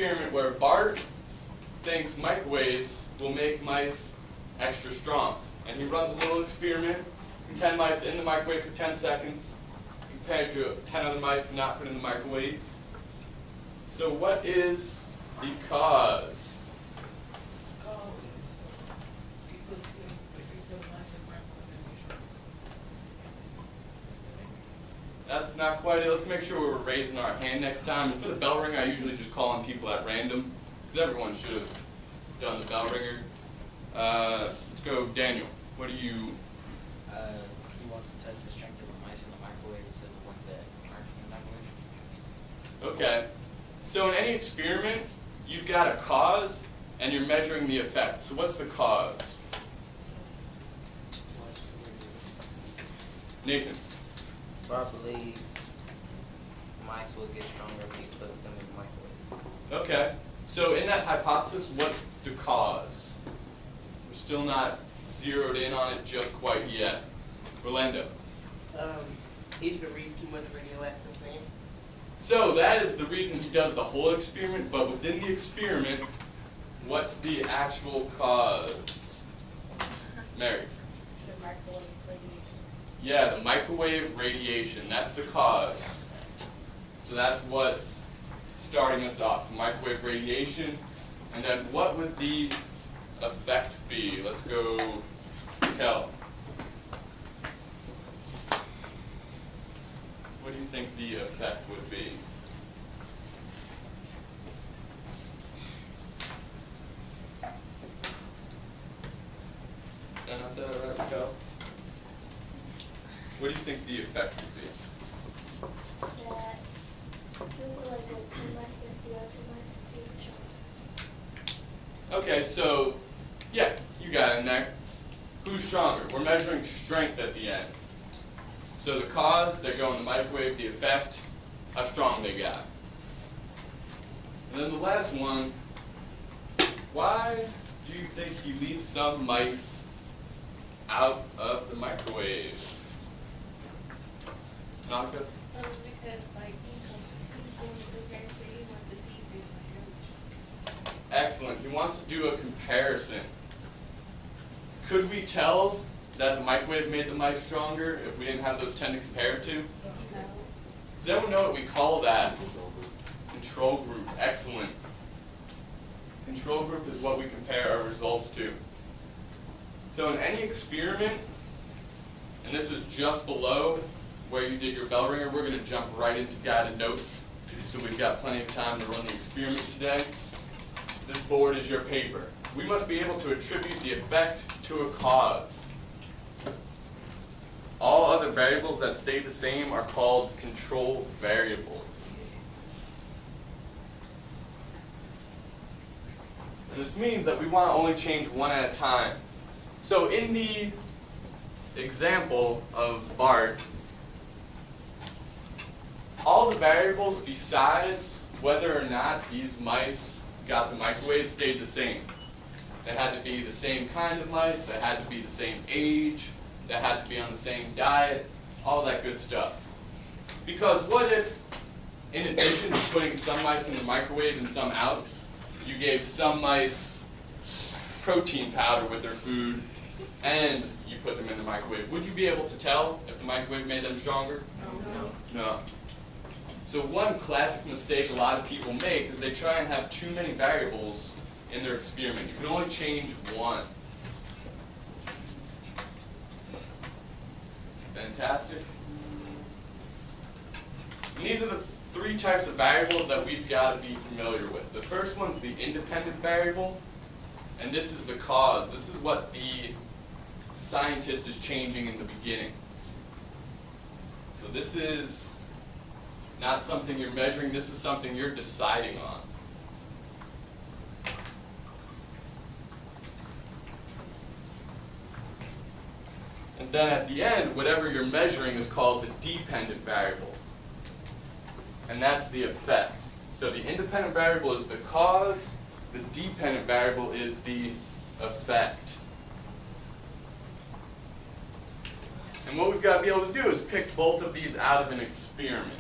experiment where Bart thinks microwaves will make mice extra strong. And he runs a little experiment, 10 mice in the microwave for 10 seconds, compared to 10 other mice not put in the microwave. So what is the cause? That's not quite it. Let's make sure we're raising our hand next time. And for the bell ringer, I usually just call on people at random, because everyone should have done the bell ringer. Let's go, Daniel. What do you... He wants to test the strength of the mice in the microwave to the ones that aren't in the microwave. Okay. So in any experiment, you've got a cause, and you're measuring the effect. So what's the cause? Nathan. Bart believes mice will get stronger if he puts them in the microwave. Okay. So in that hypothesis, what's the cause? We're still not zeroed in on it just quite yet. Orlando. He's been reading too much radioactive things. So that is the reason he does the whole experiment, but within the experiment, what's the actual cause? Mary. The microwave radiation. Yeah, the microwave radiation. That's the cause. So that's what's starting us off, the microwave radiation. And then what would the effect be? Let's go, Kel. What do you think the effect would be? Did I not say that right, Kel? What do you think the effect would be? That people like the two mice against the other mice see each other. Okay, so, yeah, you got it in there. Who's stronger? We're measuring strength at the end. So the cause, they go in the microwave, the effect, how strong they got. And then the last one, why do you think you leave some mice out of the microwave? Naka? Because like he was prepared so he wanted to see if there's like Excellent. He wants to do a comparison. Could we tell that the microwave made the mice stronger if we didn't have those 10 to compare it to? no. Does everyone know what we call that? Control group. Excellent. Control group is what we compare our results to. So in any experiment, and this is just below where you did your bell ringer, we're going to jump right into guided notes. So we've got plenty of time to run the experiment today. This board is your paper. We must be able to attribute the effect to a cause. All other variables that stay the same are called control variables. And this means that we want to only change one at a time. So in the example of Bart, all the variables besides whether or not these mice got the microwave stayed the same. They had to be the same kind of mice, they had to be the same age, they had to be on the same diet, all that good stuff. Because what if, in addition to putting some mice in the microwave and some out, you gave some mice protein powder with their food and you put them in the microwave? Would you be able to tell if the microwave made them stronger? No. So one classic mistake a lot of people make is they try and have too many variables in their experiment. You can only change one. Fantastic. And these are the three types of variables that we've got to be familiar with. The first one's the independent variable, and this is the cause. This is what the scientist is changing in the beginning. So this is not something you're measuring, this is something you're deciding on. And then at the end, whatever you're measuring is called the dependent variable. And that's the effect. So the independent variable is the cause, the dependent variable is the effect. And what we've got to be able to do is pick both of these out of an experiment.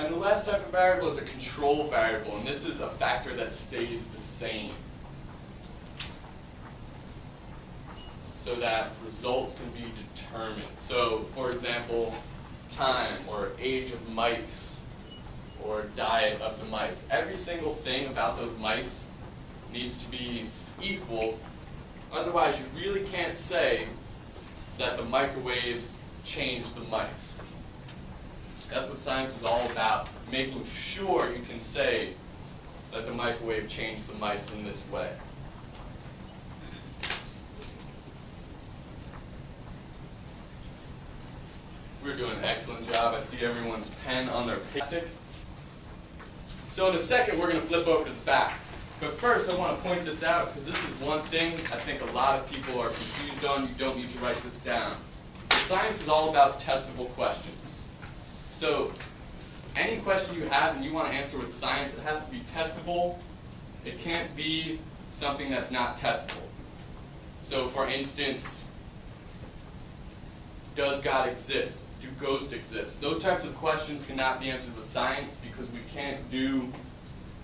And the last type of variable is a control variable, and this is a factor that stays the same, so that results can be determined. So, for example, time or age of mice or diet of the mice. Every single thing about those mice needs to be equal. Otherwise, you really can't say that the microwave changed the mice. That's what science is all about, making sure you can say that the microwave changed the mice in this way. We're doing an excellent job. I see everyone's pen on their plastic. So in a second, we're going to flip over to the back. But first, I want to point this out because this is one thing I think a lot of people are confused on. You don't need to write this down. Science is all about testable questions. So any question you have and you want to answer with science, it has to be testable. It can't be something that's not testable. So for instance, does God exist? Do ghosts exist? Those types of questions cannot be answered with science because we can't do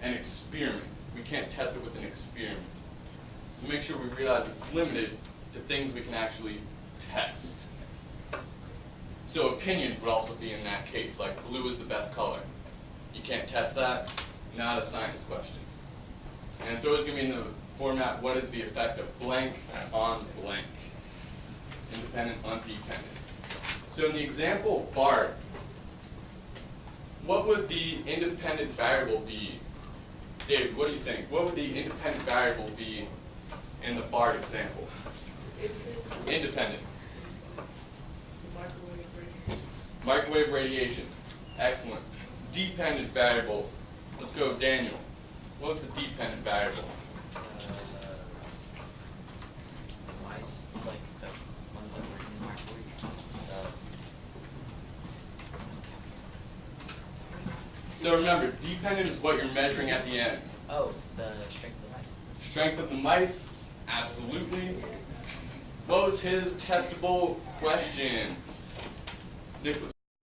an experiment. We can't test it with an experiment. So make sure we realize it's limited to things we can actually test. So opinions would also be in that case, like blue is the best color. You can't test that, not a science question. And it's always going to be in the format, what is the effect of blank on blank? Independent on dependent. So in the example BART, what would the independent variable be? David, what do you think? What would the independent variable be in the BART example? Independent. Microwave radiation. Excellent. Dependent variable. Let's go, Daniel. What was the dependent variable? Mice, like the ones that were in the microwave. So remember, dependent is what you're measuring at the end. Oh, the strength of the mice. Strength of the mice? Absolutely. What was his testable question? Nicholas.